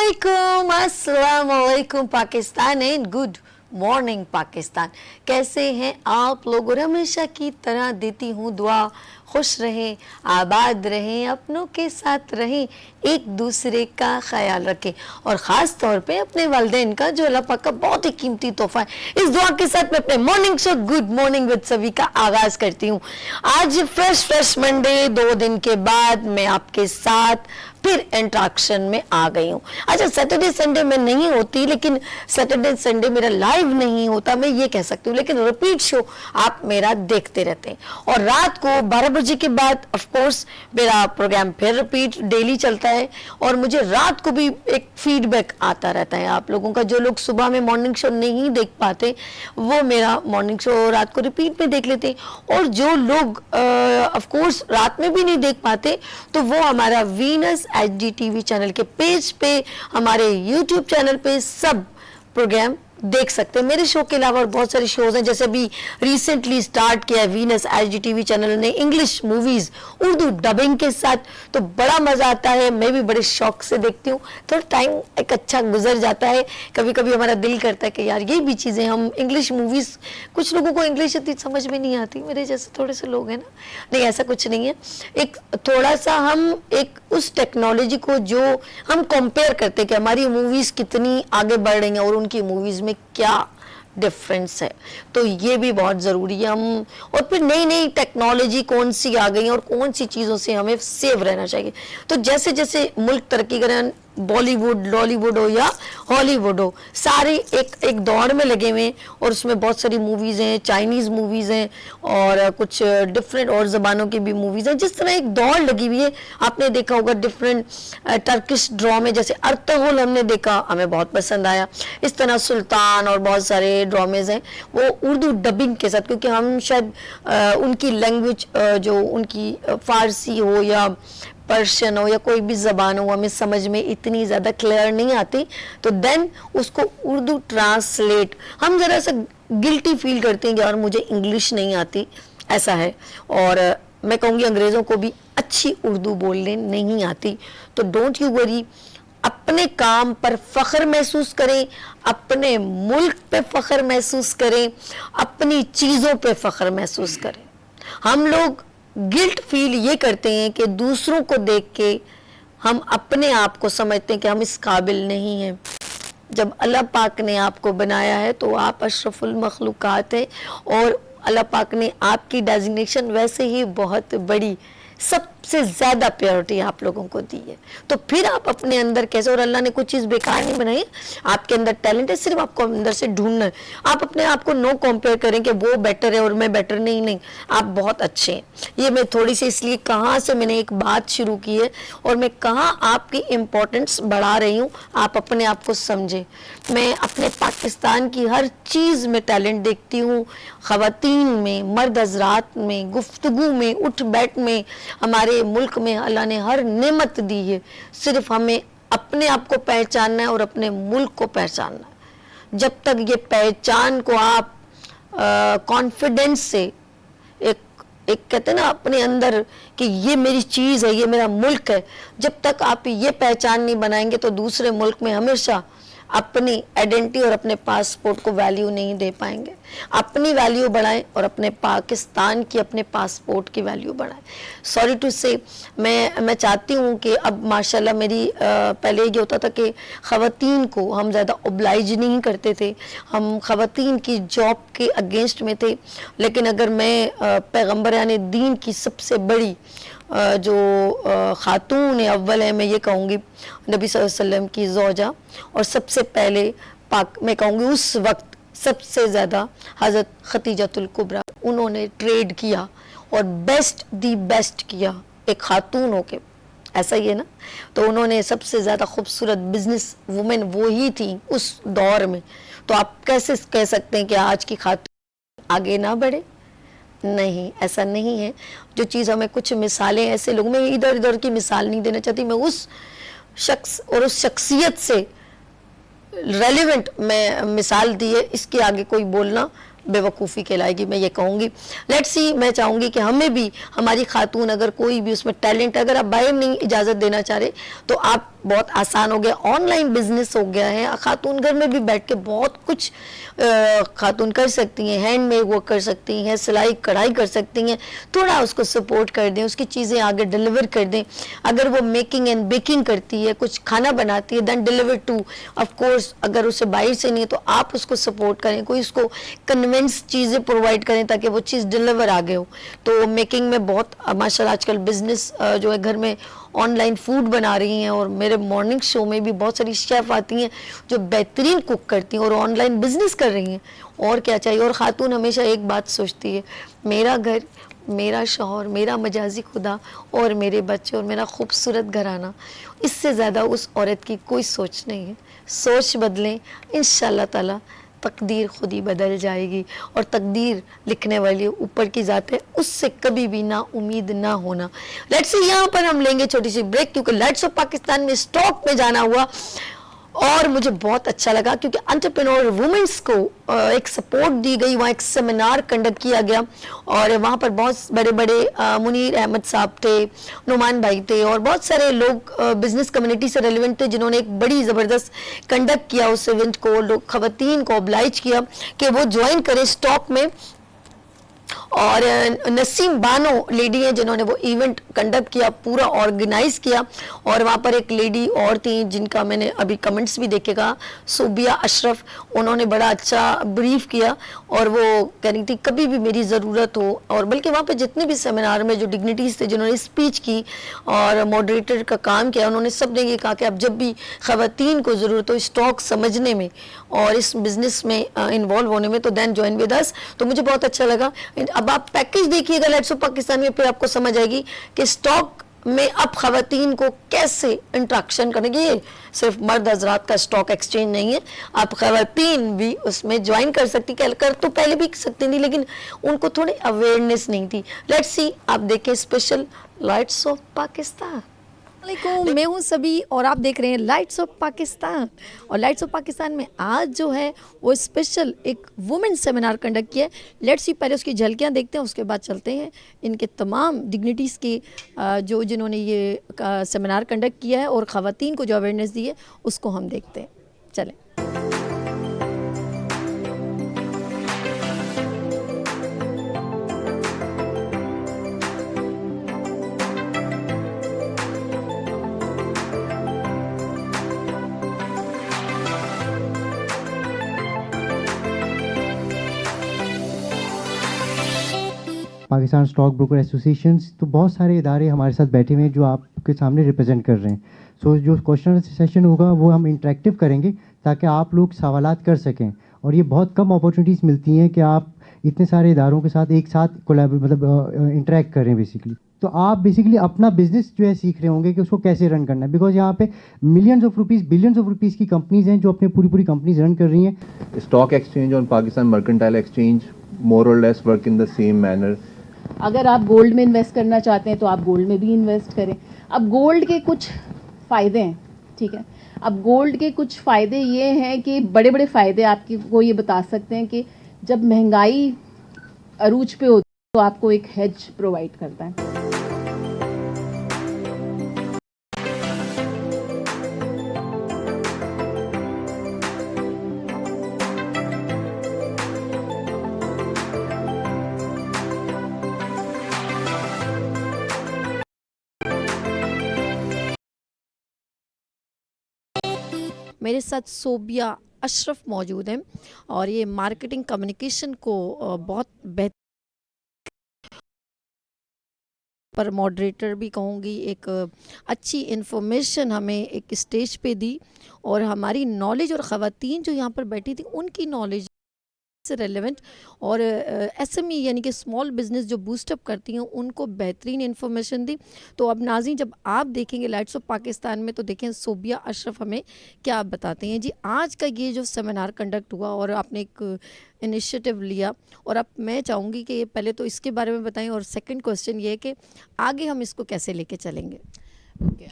अस्सलाम वालेकुम Pakistan and good morning Pakistan. कैसे हैं आप लोग? और हमेशा की तरह देती हूँ दुआ, खुश रहें, आबाद रहें, अपनों के साथ रहें, एक दूसरे का ख्याल रखें और ख़ास तौर पे अपने वालिदैन का जो अल्लाह पाक का बहुत ही कीमती तोहफा है। इस दुआ के साथ मैं अपने morning show good morning with सभी का आगाज़ करती हूँ। आज फ्रेश मंडे, 2 दिन के बाद मैं आपके साथ फिर इंट्रैक्शन में आ गई हूँ। अच्छा, सैटरडे संडे में नहीं होती, लेकिन सैटरडे संडे मेरा लाइव नहीं होता, मैं ये कह सकती हूँ, लेकिन रिपीट शो आप मेरा देखते रहते हैं। और रात को 12 बजे के बाद ऑफ कोर्स मेरा प्रोग्राम फिर रिपीट डेली चलता है और मुझे रात को भी एक फीडबैक आता रहता है आप लोगों का। जो लोग सुबह में मॉर्निंग शो नहीं देख पाते वो मेरा मॉर्निंग शो रात को रिपीट में देख लेते हैं, और जो लोग ऑफ कोर्स रात में भी नहीं देख पाते तो वो हमारा वीनस HDTV चैनल के पेज पे, हमारे YouTube चैनल पे सब प्रोग्राम देख सकते हैं। मेरे शो के अलावा और बहुत सारे शोज हैं, जैसे अभी रिसेंटली स्टार्ट किया है वीनस HDTV चैनल ने इंग्लिश मूवीज उर्दू डबिंग के साथ, तो बड़ा मजा आता है। मैं भी बड़े शौक से देखती हूँ, थोड़ा टाइम एक अच्छा गुजर जाता है। कभी कभी हमारा दिल करता है कि यार ये भी चीजें हम इंग्लिश मूवीज, कुछ लोगों को इंग्लिश इतनी समझ में नहीं आती, मेरे जैसे थोड़े से लोग हैं ना, नहीं ऐसा कुछ नहीं है। एक थोड़ा सा हम एक उस टेक्नोलॉजी को जो हम कंपेयर करते हैं कि हमारी मूवीज कितनी आगे बढ़ रही हैं और उनकी मूवीज में क्या डिफरेंस है, तो ये भी बहुत ज़रूरी है। हम और फिर नई नई टेक्नोलॉजी कौन सी आ गई है और कौन सी चीज़ों से हमें सेव रहना चाहिए। तो जैसे जैसे मुल्क तरक्की करें, बॉलीवुड, लॉलीवुड हो या हॉलीवुड हो, सारे एक दौड़ में लगे हुए हैं और उसमें बहुत सारी मूवीज़ हैं, चाइनीज़ मूवीज़ हैं और कुछ डिफरेंट और ज़बानों की भी मूवीज़ हैं। जिस तरह एक दौड़ लगी हुई है, आपने देखा होगा डिफरेंट टर्किश ड्रामे, जैसे अर्तुगरुल हमने देखा, हमें बहुत पसंद आया। इस तरह सुल्तान और बहुत सारे ड्रामेज़ हैं वो उर्दू डबिंग के साथ, क्योंकि हम शायद उनकी लैंग्वेज जो उनकी फ़ारसी हो या पर्शियन हो या कोई भी ज़बान हो हमें समझ में इतनी ज़्यादा क्लियर नहीं आती, तो देन उसको उर्दू ट्रांसलेट, हम ज़रा सा गिल्टी फील करते हैं कि यार मुझे इंग्लिश नहीं आती, ऐसा है। और मैं कहूँगी अंग्रेज़ों को भी अच्छी उर्दू बोलने नहीं आती, तो डोंट यू वरी, अपने काम पर फ़ख्र महसूस करें, अपने मुल्क पे फ़ख्र महसूस करें, अपनी चीज़ों पे फ़ख्र महसूस करें। हम लोग गिल्ट फील ये करते हैं कि दूसरों को देख के हम अपने आप को समझते हैं कि हम इस काबिल नहीं हैं। जब अल्लाह पाक ने आपको बनाया है तो आप अशरफुल मखलूकात हैं और अल्लाह पाक ने आपकी डेजिग्नेशन वैसे ही बहुत बड़ी, सबसे ज़्यादा प्योरिटी आप लोगों को दी है, तो फिर आप अपने अंदर कैसे, और अल्लाह ने कुछ चीज़ बेकार नहीं बनाई, आपके अंदर टैलेंट है, सिर्फ आपको अंदर से ढूंढना है। आप अपने आप को नो कंपेयर करें कि वो बेटर है और मैं बेटर नहीं, आप बहुत अच्छे हैं। ये मैं थोड़ी सी इसलिए कहाँ से मैंने एक बात शुरू की है और मैं कहाँ आपकी इम्पोर्टेंस बढ़ा रही हूँ, आप अपने आप को समझें। मैं अपने पाकिस्तान की हर चीज़ में टैलेंट देखती हूँ, ख़वातीन में, मर्द हज़रात में, गुफ्तगू में, उठ बैठ में, हमारे मुल्क में अल्लाह ने हर नेमत दी है। सिर्फ हमें अपने आप को पहचानना है और अपने मुल्क को पहचानना है। जब तक ये पहचान को आप कॉन्फिडेंस से एक कहते हैं ना अपने अंदर कि ये मेरी चीज़ है, ये मेरा मुल्क है, जब तक आप ये पहचान नहीं बनाएंगे तो दूसरे मुल्क में हमेशा अपनी आइडेंटिटी और अपने पासपोर्ट को वैल्यू नहीं दे पाएंगे। अपनी वैल्यू बढ़ाएं और अपने पाकिस्तान की, अपने पासपोर्ट की वैल्यू बढ़ाएं। सॉरी टू से, मैं चाहती हूँ कि अब माशाल्लाह मेरी पहले ये होता था कि ख़वातीन को हम ज़्यादा ओब्लाइज नहीं करते थे, हम ख़वातीन की जॉब के अगेंस्ट में थे, लेकिन अगर मैं पैगम्बर यानी दीन की सबसे बड़ी जो ख़ातून अव्वल है, मैं ये कहूँगी नबी सल्लल्लाहु अलैहि वसल्लम की ज़ौजा, और सबसे पहले मैं कहूँगी उस वक्त सबसे ज़्यादा हज़रत खतीजतुल कुबरा, उन्होंने ट्रेड किया और बेस्ट किया एक ख़ातून हो के, ऐसा ही है ना। तो उन्होंने सबसे ज़्यादा खूबसूरत बिजनेस वुमेन वो ही थी उस दौर में। तो आप कैसे कह सकते हैं कि आज की ख़ातून आगे ना बढ़े? नहीं, ऐसा नहीं है। जो चीज़ हमें, कुछ मिसालें ऐसे लोग, मैं इधर उधर की मिसाल नहीं देना चाहती, मैं उस शख्स और उस शख्सियत से रेलिवेंट मैं मिसाल दी है, इसके आगे कोई बोलना बेवकूफ़ी कहलाएगी, मैं ये कहूँगी। लेट्स सी, मैं चाहूँगी कि हमें भी, हमारी खातून अगर कोई भी उसमें टैलेंट, अगर आप बाहर नहीं इजाज़त देना चाह रहे तो आप بہت آسان ہو گیا, آن لائن بزنس ہو گیا ہے, خاتون گھر میں بھی بیٹھ کے بہت کچھ خاتون کر سکتی ہیں, ہینڈ میڈ ورک کر سکتی ہیں, سلائی کڑھائی کر سکتی ہیں. تھوڑا اس کو سپورٹ کر دیں, اس کی چیزیں آگے ڈیلیور کر دیں. اگر وہ میکنگ اینڈ بیکنگ کرتی ہے, کچھ کھانا بناتی ہے, دین ڈیلیور ٹو آف کورس. اگر اسے باہر سے نہیں ہے تو آپ اس کو سپورٹ کریں, کوئی اس کو کنوینس چیزیں پرووائڈ کریں تاکہ وہ چیز ڈیلیور آگے ہو. تو میکنگ میں بہت ماشاء اللہ آج کل بزنس جو ہے گھر میں آن لائن فوڈ بنا رہی ہیں, اور میرے مارننگ شو میں بھی بہت ساری شیف آتی ہیں جو بہترین کوک کرتی ہیں اور آن لائن بزنس کر رہی ہیں. اور کیا چاہیے. اور خاتون ہمیشہ ایک بات سوچتی ہے, میرا گھر, میرا شوہر, میرا مجازی خدا اور میرے بچے اور میرا خوبصورت گھرانہ, اس سے زیادہ اس عورت کی کوئی سوچ نہیں ہے. سوچ بدلیں, انشاءاللہ تعالی تقدیر خود ہی بدل جائے گی. اور تقدیر لکھنے والی اوپر کی ذات ہے, اس سے کبھی بھی نا امید نہ ہونا. لیٹس سی, یہاں پر ہم لیں گے چھوٹی سی بریک, کیونکہ لائٹس آف پاکستان میں اسٹاک میں جانا ہوا اور مجھے بہت اچھا لگا کیونکہ انٹرپرینور وومنس کو ایک سپورٹ دی گئی. وہاں ایک سیمینار کنڈکٹ کیا گیا اور وہاں پر بہت بڑے بڑے منیر احمد صاحب تھے, نعمان بھائی تھے, اور بہت سارے لوگ بزنس کمیونٹی سے ریلیونٹ تھے جنہوں نے ایک بڑی زبردست کنڈکٹ کیا اس ایونٹ کو. خواتین کو oblige کیا کہ وہ جوائن کریں اسٹاک میں. اور نسیم بانو لیڈی ہیں جنہوں نے وہ ایونٹ کنڈکٹ کیا, پورا آرگنائز کیا. اور وہاں پر ایک لیڈی اور تھیں جن کا میں نے ابھی کمنٹس بھی دیکھے گا, صوبیہ اشرف, انہوں نے بڑا اچھا بریف کیا اور وہ کہہ رہی تھی کبھی بھی میری ضرورت ہو. اور بلکہ وہاں پہ جتنے بھی سیمینار میں جو ڈگنیٹیز تھے جنہوں نے اسپیچ کی اور ماڈریٹر کا کام کیا, انہوں نے سب نے یہ کہا کہ اب جب بھی خواتین کو ضرورت ہو اسٹاک سمجھنے میں اور اس بزنس میں انوالو ہونے میں تو دین جوائن ود اس. تو مجھے بہت اچھا لگا. اب آپ پیکیج دیکھیے گا لائٹس آف پاکستان میں, پھر آپ کو سمجھ آئے گی کہ اسٹاک میں اب خواتین کو کیسے انٹریکشن کرنے کی. یہ صرف مرد حضرات کا اسٹاک ایکسچینج نہیں ہے, آپ خواتین بھی اس میں جوائن کر سکتی. کر تو پہلے بھی سکتی تھی لیکن ان کو تھوڑی اویئرنیس نہیں تھی. لیٹس سی, آپ دیکھیں اسپیشل لائٹس آف پاکستان. علیکم, میں ہوں سبھی اور آپ دیکھ رہے ہیں لائٹس آف پاکستان. اور لائٹس آف پاکستان میں آج جو ہے وہ اسپیشل ایک وومن سیمینار کنڈکٹ کیا ہے. لیٹس سی, پہلے اس کی جھلکیاں دیکھتے ہیں, اس کے بعد چلتے ہیں ان کے تمام ڈگنیٹیز کی جنہوں نے یہ سیمینار کنڈکٹ کیا ہے اور خواتین کو جو اویئرنیس دی ہے اس کو ہم دیکھتے ہیں. چلیں. پاکستان اسٹاک بروکر ایسوسیشنز, تو بہت سارے ادارے ہمارے ساتھ بیٹھے ہوئے ہیں جو آپ کے سامنے ریپرزینٹ کر رہے ہیں. سو جو کوشچن سیشن ہوگا وہ ہم انٹریکٹیو کریں گے تاکہ آپ لوگ سوالات کر سکیں. اور یہ بہت کم اپارچونیٹیز ملتی ہیں کہ آپ اتنے سارے اداروں کے ساتھ ایک ساتھ انٹریکٹ کریں بیسیکلی. تو آپ بیسیکلی اپنا بزنس جو ہے سیکھ رہے ہوں گے کہ اس کو کیسے رن کرنا ہے, بیکاز یہاں پہ millions of rupees, billions of rupees کی کمپنیز ہیں جو اپنے پوری کمپنیز رن کر رہی ہیں. اسٹاک ایکسچینج اور Pakistan mercantile exchange more or less work in the same manner. اگر آپ گولڈ میں انویسٹ کرنا چاہتے ہیں تو آپ گولڈ میں بھی انویسٹ کریں. اب گولڈ کے کچھ فائدے ہیں, ٹھیک ہے. اب گولڈ کے کچھ فائدے یہ ہیں کہ بڑے بڑے فائدے آپ کو یہ بتا سکتے ہیں کہ جب مہنگائی عروج پہ ہوتی ہے تو آپ کو ایک ہیج پرووائڈ کرتا ہے. میرے ساتھ صوبیہ اشرف موجود ہیں اور یہ مارکیٹنگ کمیونیکیشن کو بہت بہتر پر ماڈریٹر بھی کہوں گی, ایک اچھی انفارمیشن ہمیں ایک اسٹیج پہ دی اور ہماری نالج اور خواتین جو یہاں پر بیٹھی تھی ان کی نالج سے ریلیونٹ اور ایس ایم ای یعنی کہ اسمال بزنس جو بوسٹ اپ کرتی ہیں ان کو بہترین انفارمیشن دی. تو اب ناظرین جب آپ دیکھیں گے لائٹس آف پاکستان میں تو دیکھیں صوبیہ اشرف ہمیں کیا بتاتے ہیں. جی آج کا یہ جو سیمینار کنڈکٹ ہوا اور آپ نے ایک انیشیٹو لیا, اور اب میں چاہوں گی کہ پہلے تو اس کے بارے میں بتائیں اور سیکنڈ کوسچن یہ ہے کہ آگے ہم اس کو کیسے لے کے چلیں گے.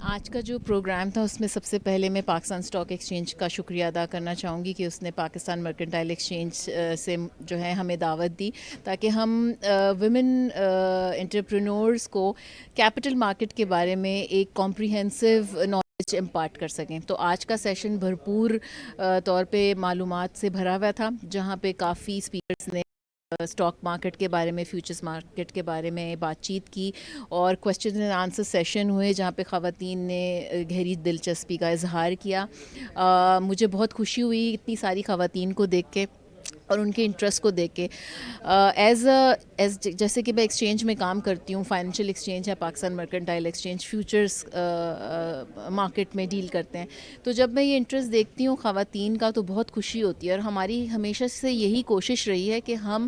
آج کا جو پروگرام تھا اس میں سب سے پہلے میں پاکستان اسٹاک ایکسچینج کا شکریہ ادا کرنا چاہوں گی کہ اس نے پاکستان مرکنٹائل ایکسچینج سے جو ہے ہمیں دعوت دی تاکہ ہم ویمن انٹرپرینورز کو کیپٹل مارکیٹ کے بارے میں ایک کمپریہنسو نالج امپارٹ کر سکیں. تو آج کا سیشن بھرپور طور پہ معلومات سے بھرا ہوا تھا, جہاں پہ کافی اسپیکرز نے اسٹاک مارکیٹ کے بارے میں, فیوچرز مارکیٹ کے بارے میں بات چیت کی, اور کویسچن اینڈ آنسر سیشن ہوئے جہاں پہ خواتین نے گہری دلچسپی کا اظہار کیا. مجھے بہت خوشی ہوئی اتنی ساری خواتین کو دیکھ کے اور ان کے انٹرسٹ کو دیکھ کے. جیسے کہ میں ایکسچینج میں کام کرتی ہوں, فائنینشیل ایکسچینج ہے Pakistan mercantile exchange, futures market میں ڈیل کرتے ہیں. تو جب میں یہ انٹرسٹ دیکھتی ہوں خواتین کا تو بہت خوشی ہوتی ہے, اور ہماری ہمیشہ سے یہی کوشش رہی ہے کہ ہم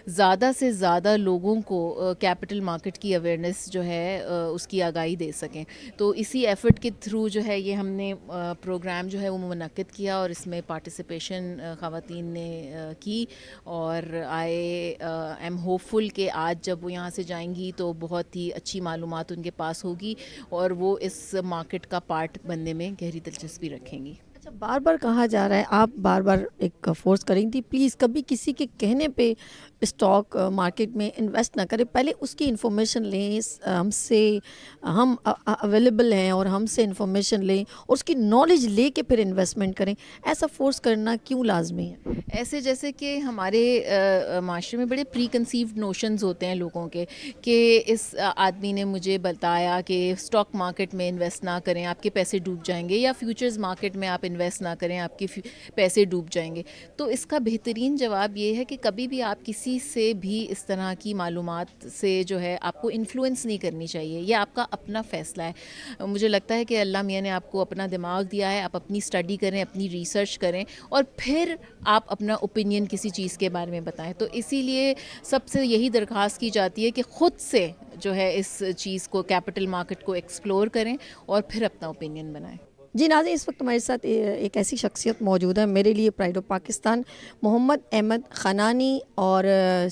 زیادہ سے زیادہ لوگوں کو کیپٹل مارکیٹ کی اویئرنیس جو ہے اس کی آگاہی دے سکیں. تو اسی ایفرٹ کے تھرو جو ہے یہ ہم نے پروگرام جو ہے وہ منعقد کیا, اور اس میں پارٹیسپیشن خواتین نے کی, اور آئی ایم ہوپ فل کہ آج جب وہ یہاں سے جائیں گی تو بہت ہی اچھی معلومات ان کے پاس ہوگی, اور وہ اس مارکیٹ کا پارٹ بننے میں گہری دلچسپی رکھیں گی. اچھا, بار بار کہا جا رہا ہے, آپ بار بار ایک فورس کریں تھی, پلیز کبھی کسی کے کہنے پہ اسٹاک مارکیٹ میں انویسٹ نہ کریں, پہلے اس کی انفارمیشن لیں, ہم سے ہم اویلیبل ہیں اور ہم سے انفارمیشن لیں اور اس کی نالج لے کے پھر انویسٹمنٹ کریں. ایسا فورس کرنا کیوں لازمی ہے؟ ایسے جیسے کہ ہمارے معاشرے میں بڑے پری کنسیوڈ نوشنز ہوتے ہیں لوگوں کے, کہ اس آدمی نے مجھے بتایا کہ اسٹاک مارکیٹ میں انویسٹ نہ کریں, آپ کے پیسے ڈوب جائیں گے, یا فیوچرز مارکیٹ میں آپ انویسٹ نہ کریں, آپ کے پیسے ڈوب جائیں گے. تو اس کا بہترین جواب یہ ہے کہ کبھی بھی آپ کسی سے بھی اس طرح کی معلومات سے جو ہے آپ کو انفلوئنس نہیں کرنی چاہیے, یہ آپ کا اپنا فیصلہ ہے. مجھے لگتا ہے کہ اللہ میاں نے آپ کو اپنا دماغ دیا ہے, آپ اپنی اسٹڈی کریں, اپنی ریسرچ کریں, اور پھر آپ اپنا اوپینین کسی چیز کے بارے میں بتائیں. تو اسی لیے سب سے یہی درخواست کی جاتی ہے کہ خود سے جو ہے اس چیز کو, کیپٹل مارکیٹ کو ایکسپلور کریں اور پھر اپنا اوپینین بنائیں. جی ناظرین, اس وقت ہمارے ساتھ ایک ایسی شخصیت موجود ہے, میرے لیے پرائڈ آف پاکستان, محمد احمد خنانی, اور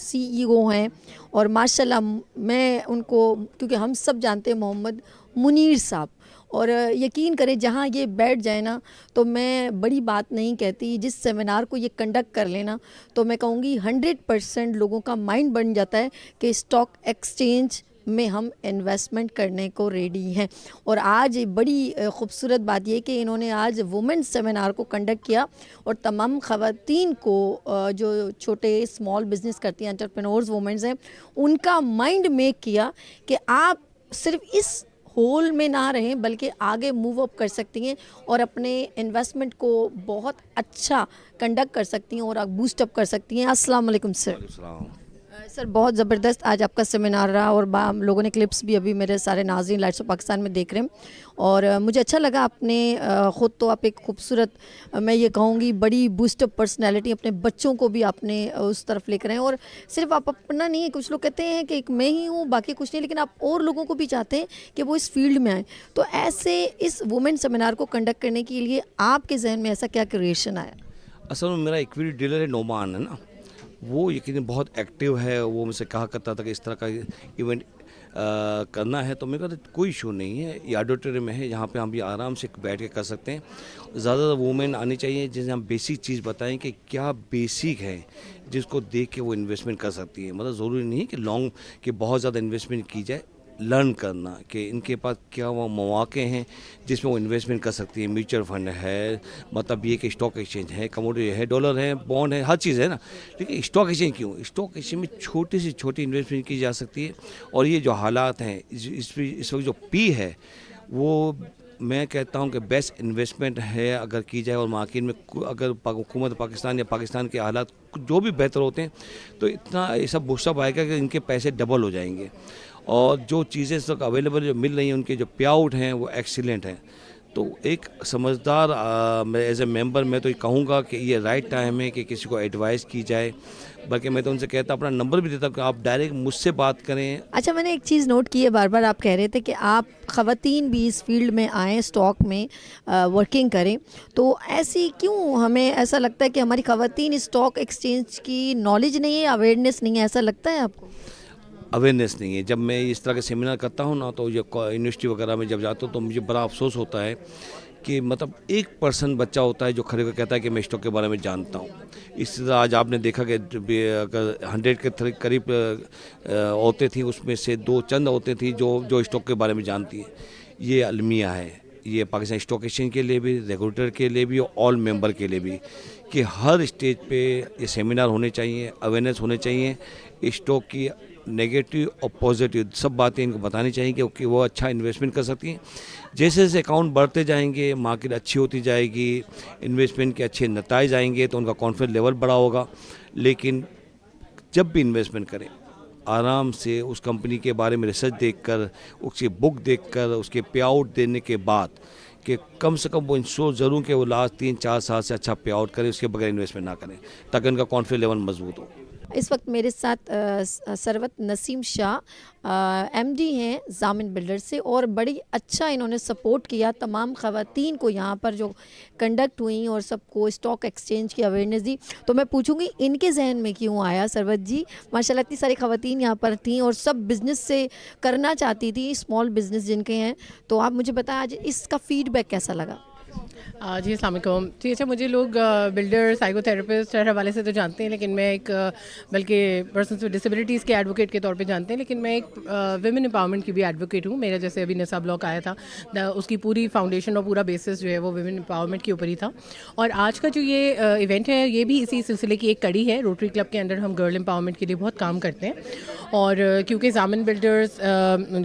CEO ہیں, اور ماشاءاللہ میں ان کو, کیونکہ ہم سب جانتے ہیں محمد منیر صاحب, اور یقین کریں جہاں یہ بیٹھ جائے نا تو میں بڑی بات نہیں کہتی, جس سیمینار کو یہ کنڈکٹ کر لینا تو میں کہوں گی 100% لوگوں کا مائنڈ بن جاتا ہے کہ اسٹاک ایکسچینج میں ہم انویسٹمنٹ کرنے کو ریڈی ہیں. اور آج بڑی خوبصورت بات یہ کہ انہوں نے آج وومن سیمینار کو کنڈکٹ کیا, اور تمام خواتین کو جو چھوٹے اسمال بزنس کرتی ہیں, انٹرپرینورز وومنز ہیں, ان کا مائنڈ میک کیا کہ آپ صرف اس ہول میں نہ رہیں بلکہ آگے موو اپ کر سکتی ہیں اور اپنے انویسٹمنٹ کو بہت اچھا کنڈکٹ کر سکتی ہیں اور آپ بوسٹ اپ کر سکتی ہیں. السلام علیکم سر. سر بہت زبردست آج آپ کا سیمینار رہا, اور ہم لوگوں نے کلپس بھی ابھی میرے سارے ناظرین لائٹس آف پاکستان میں دیکھ رہے ہیں, اور مجھے اچھا لگا. آپ نے خود تو آپ ایک خوبصورت, میں یہ کہوں گی بڑی بوسٹ اپ پرسنالٹی, اپنے بچوں کو بھی آپ نے اس طرف لے کر آئے, اور صرف آپ اپنا نہیں ہے, کچھ لوگ کہتے ہیں کہ ایک میں ہی ہوں باقی کچھ نہیں, لیکن آپ اور لوگوں کو بھی چاہتے ہیں کہ وہ اس فیلڈ میں آئیں. تو ایسے اس وومن سیمینار کو کنڈکٹ کرنے کے لیے آپ کے ذہن میں ایسا کیا کریشن آیا؟ اصل میں میرا ایکویٹی ڈیلر ہے نعمان, ہے نا, وہ یقیناً بہت ایکٹیو ہے. وہ مجھ سے کہا کرتا تھا کہ اس طرح کا ایونٹ کرنا ہے, تو میں کہا کوئی ایشو نہیں ہے, یہ آڈیٹوریم میں ہے, یہاں پہ ہم بھی آرام سے بیٹھ کے کر سکتے ہیں. زیادہ وومن آنی چاہیے جسے ہم بیسک چیز بتائیں کہ کیا بیسک ہے جس کو دیکھ کے وہ انویسٹمنٹ کر سکتی ہے. مطلب ضروری نہیں کہ لانگ کہ بہت زیادہ انویسٹمنٹ کی جائے, لرن کرنا کہ ان کے پاس کیا وہ مواقع ہیں جس میں وہ انویسٹمنٹ کر سکتی ہے. میوچل فنڈ ہے, مطلب یہ کہ اسٹاک ایکسچینج ہے, کموڈیٹی ہے, ڈالر ہے, بانڈ ہے, ہر چیز ہے نا. لیکن اسٹاک ایکسچینج کیوں؟ اسٹاک ایکسچینج میں چھوٹی سے چھوٹی انویسٹمنٹ کی جا سکتی ہے. اور یہ جو حالات ہیں اس وقت جو پی ہے وہ میں کہتا ہوں کہ بیسٹ انویسٹمنٹ ہے اگر کی جائے. اور مارکیٹ میں اگر حکومت پاکستان یا پاکستان کے حالات جو بھی بہتر ہوتے ہیں تو اتنا ایسا بوسٹ اپ آئے گا کہ ان کے پیسے ڈبل ہو جائیں گے. اور جو چیزیں اس وقت اویلیبل جو مل رہی ہیں ان کے جو پے آؤٹ ہیں وہ ایکسیلنٹ ہیں. تو ایک سمجھدار میں ایز اے ممبر میں تو یہ کہوں گا کہ یہ رائٹ ٹائم ہے کہ کسی کو ایڈوائز کی جائے. بلکہ میں تو ان سے کہتا اپنا نمبر بھی دیتا کہ آپ ڈائریکٹ مجھ سے بات کریں. اچھا, میں نے ایک چیز نوٹ کی ہے, بار بار آپ کہہ رہے تھے کہ آپ خواتین بھی اس فیلڈ میں آئیں, اسٹاک میں ورکنگ کریں, تو ایسی کیوں ہمیں ایسا لگتا ہے کہ ہماری خواتین اسٹاک ایکسچینج کی نالج نہیں ہے, اویئرنیس نہیں ہے, ایسا لگتا ہے آپ کو؟ اویئرنیس نہیں ہے. جب میں اس طرح کے سیمینار کرتا ہوں نا تو یہ یونیورسٹی وغیرہ میں جب جاتا ہوں تو مجھے بڑا افسوس ہوتا ہے کہ مطلب 1% بچہ ہوتا ہے جو کھڑے ہو کے کہتا ہے کہ میں اسٹاک کے بارے میں جانتا ہوں. اس طرح آج آپ نے دیکھا کہ اگر 100 کے قریب عورتیں تھیں, اس میں سے 2 چند عورتیں تھیں جو اسٹاک کے بارے میں جانتی ہیں. یہ المیہ ہے. ये पाकिस्तान स्टॉक एक्सचेंज के लिए भी, रेगुलेटर के लिए भी, ऑल मेंबर के लिए भी, कि हर स्टेज पे ये सेमिनार होने चाहिए, अवेयरनेस होने चाहिए, स्टॉक की नेगेटिव और पॉजिटिव सब बातें इनको बतानी चाहिए कि वो अच्छा इन्वेस्टमेंट कर सकती हैं। जैसे जैसे अकाउंट बढ़ते जाएंगे, मार्केट अच्छी होती जाएगी, इन्वेस्टमेंट के अच्छे नताइज आएंगे तो उनका कॉन्फिडेंस लेवल बड़ा होगा। लेकिन जब भी इन्वेस्टमेंट करें, आराम से उस कंपनी के बारे में रिसर्च देखकर, उसकी बुक देखकर, उसके पे आउट देने के बाद कि कम से कम वो इंश्योर ज़रूर कि वो लास्ट 3-4 साल से अच्छा पे आउट करें, उसके बगैर इन्वेस्टमेंट ना करें, ताकि उनका कॉन्फिडेंस लेवल मजबूत हो। इस वक्त मेरे साथ सरवत नसीम शाह एमडी हैं जामिन बिल्डर से, और बड़ी अच्छा इन्होंने सपोर्ट किया तमाम ख़वातीन को यहाँ पर जो कंडक्ट हुई और सबको स्टॉक एक्सचेंज की अवेयरनेस दी। तो मैं पूछूंगी इनके जहन में क्यों आया सरवत जी? माशाल्लाह इतनी सारी ख़वातीन यहाँ पर थीं और सब बिज़नेस से करना चाहती थी, स्मॉल बिज़नेस जिनके हैं, तो आप मुझे बताएं आज इसका फ़ीडबैक कैसा लगा? जी अस्सलाम वालेकुम। जी अच्छा, मुझे लोग बिल्डर, साइकोथेरेपिस्ट हर हवाले से तो जानते हैं, लेकिन मैं एक बल्कि पर्सन्स विद डिसेबिलिटीज़ के एडवोकेट के तौर पे जानते हैं, लेकिन मैं एक विमेन एम्पावरमेंट की भी एडवोकेट हूँ। मेरा जैसे अभी नसा ब्लॉक आया था, उसकी पूरी फाउंडेशन और पूरा बेसिस जो है वो विमेन एम्पावरमेंट के ऊपर ही था। और आज का जो ये इवेंट है ये भी इसी सिलसिले की एक कड़ी है। रोटरी क्लब के अंदर हम गर्ल एम्पावरमेंट के लिए बहुत काम करते हैं, और क्योंकि जामिन बिल्डर्स,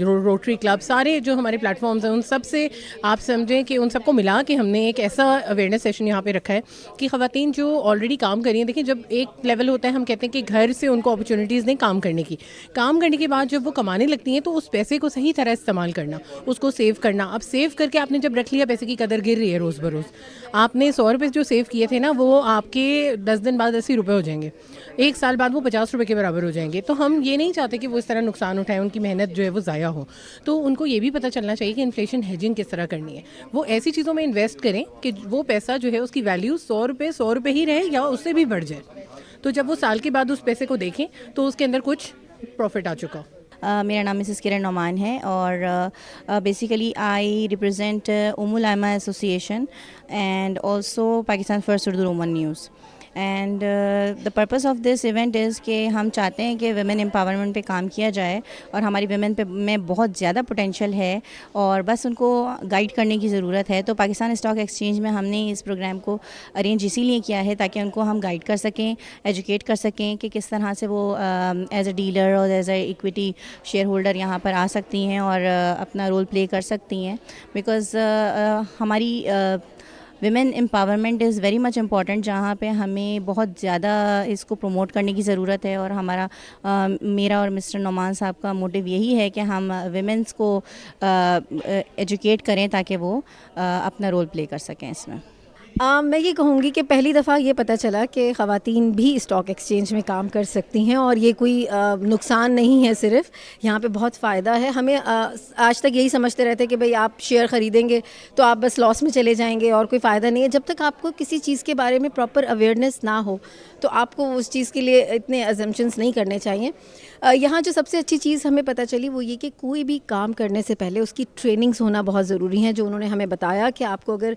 रोटरी क्लब, सारे जो हमारे प्लेटफॉर्म्स हैं उन सब से आप समझें कि उन सबको मिला कि हमने एक ऐसा अवेयरनेस सेशन यहाँ पे रखा है कि ख़वातीन जो ऑलरेडी काम कर रही हैं, देखिए जब एक लेवल होता है, हम कहते हैं कि घर से उनको अपॉर्चुनिटीज़ दें काम करने की, काम करने के बाद जब वो कमाने लगती हैं तो उस पैसे को सही तरह इस्तेमाल करना, उसको सेव करना। अब सेव करके आपने जब रख लिया, पैसे की कदर गिर रही है रोज़ बरोज़। आपने 100 रुपये जो सेव किए थे ना, वो आपके 10 दिन बाद 80 रुपये हो जाएंगे, 1 साल बाद वो 50 रुपये के बराबर हो जाएंगे। तो हम ये नहीं चाहते कि वो इस तरह नुकसान उठाएं, उनकी मेहनत जो है वो ज़ाया हो। तो उनको ये भी पता चलना चाहिए कि इन्फ्लेशन हेजिंग किस तरह करनी है। वो ऐसी चीज़ों में इन्वेस्ट करें कि वो पैसा जो है उसकी वैल्यू 100 रुपये ही रहे या उससे भी बढ़ जाए। तो जब वो साल के बाद उस पैसे को देखें तो उसके अंदर कुछ प्रॉफिट आ चुका। मेरा नाम मिसेस किरण नोमान है, और basically I represent Ummul Ayma association and also Pakistan first Urdu Roman news. And the purpose of this event is कि हम चाहते हैं कि वुमेन एम्पावरमेंट पे काम किया जाए, और हमारी वुमेन पे में बहुत ज़्यादा पोटेंशियल है और बस उनको गाइड करने की ज़रूरत है। तो पाकिस्तान स्टॉक एक्सचेंज में हमने इस प्रोग्राम को अरेंज इसीलिए किया है ताकि उनको हम गाइड कर सकें, एजुकेट कर सकें कि किस तरह से वो एज अ डीलर और as a equity share holder यहाँ पर आ सकती हैं और अपना रोल प्ले कर सकती हैं। बिकॉज़ हमारी women empowerment is very much important, जहाँ पे हमें बहुत ज़्यादा इसको प्रमोट करने की ज़रूरत है। और हमारा मेरा और मिस्टर नोमान साहब का मोटिव यही है कि हम विमेंस को एजुकेट करें ताकि वो अपना रोल प्ले कर सकें इसमें। मैं ये कहूँगी कि पहली दफ़ा ये पता चला कि ख़वातीन भी स्टॉक एक्सचेंज में काम कर सकती हैं, और ये कोई नुकसान नहीं है, सिर्फ यहाँ पे बहुत फ़ायदा है। हमें आज तक यही समझते रहते कि भाई आप शेयर ख़रीदेंगे तो आप बस लॉस में चले जाएंगे और कोई फ़ायदा नहीं है। जब तक आपको किसी चीज़ के बारे में प्रॉपर अवेयरनेस ना हो तो आपको उस चीज़ के लिए इतने अजम्पशंस नहीं करने चाहिए। यहाँ जो सबसे अच्छी चीज़ हमें पता चली वो ये कि कोई भी काम करने से पहले उसकी ट्रेनिंग्स होना बहुत ज़रूरी है, जो उन्होंने हमें बताया कि आपको अगर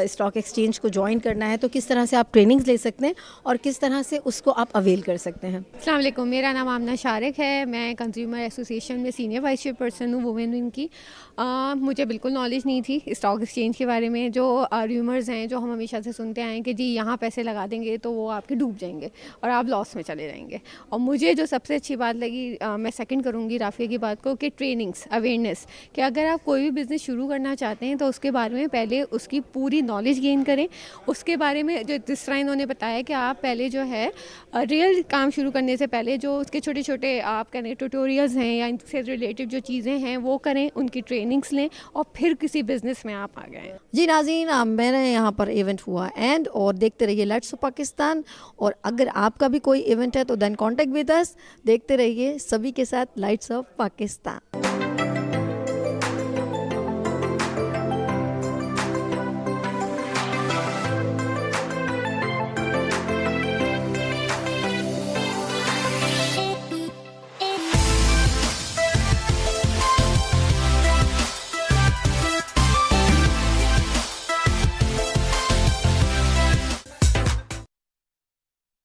स्टॉक एक्सचेंज को ज्वाइन करना है तो किस तरह से आप ट्रेनिंग्स ले सकते हैं और किस तरह से उसको आप अवेल कर सकते हैं। अस्सलाम वालेकुम, मेरा नाम आमना शारिक है, मैं कंज्यूमर एसोसिएशन में सीनियर वाइस चेयरपर्सन हूँ वुमेन विंग की। मुझे बिल्कुल नॉलेज नहीं थी स्टॉक एक्सचेंज के बारे में। जो र्यूमर्स हैं जो हम हमेशा से सुनते आए हैं कि जी यहाँ पैसे लगा देंगे तो वो आपके डूब जाएंगे और आप लॉस में चले जाएंगे। और मुझे जो सबसे अच्छी बात लगी, मैं सेकंड करूँगी राफिया की बात को, कि ट्रेनिंग्स, अवेयरनेस, कि अगर आप कोई भी बिज़नेस शुरू करना चाहते हैं तो उसके बारे में पहले उसकी पूरी नॉलेज गेन करें। उसके बारे में जो जिस तरह इन्होंने बताया कि आप पहले जो है रियल काम शुरू करने से पहले जो उसके छोटे छोटे आप कहें ट्यूटोरियल्स हैं या इनसे रिलेटेड जो चीज़ें हैं वो करें, उनकी ट्रेनिंग्स लें और फिर किसी बिज़नेस में आप आ गए। जी नाज़रीन, मैंने यहाँ पर इवेंट हुआ एंड और देखते रहिए लाइट्स ऑफ पाकिस्तान। और अगर आपका भी कोई इवेंट है तो देन कॉन्टेक्ट विद अस। देखते रहिए सभी के साथ लाइट्स ऑफ पाकिस्तान।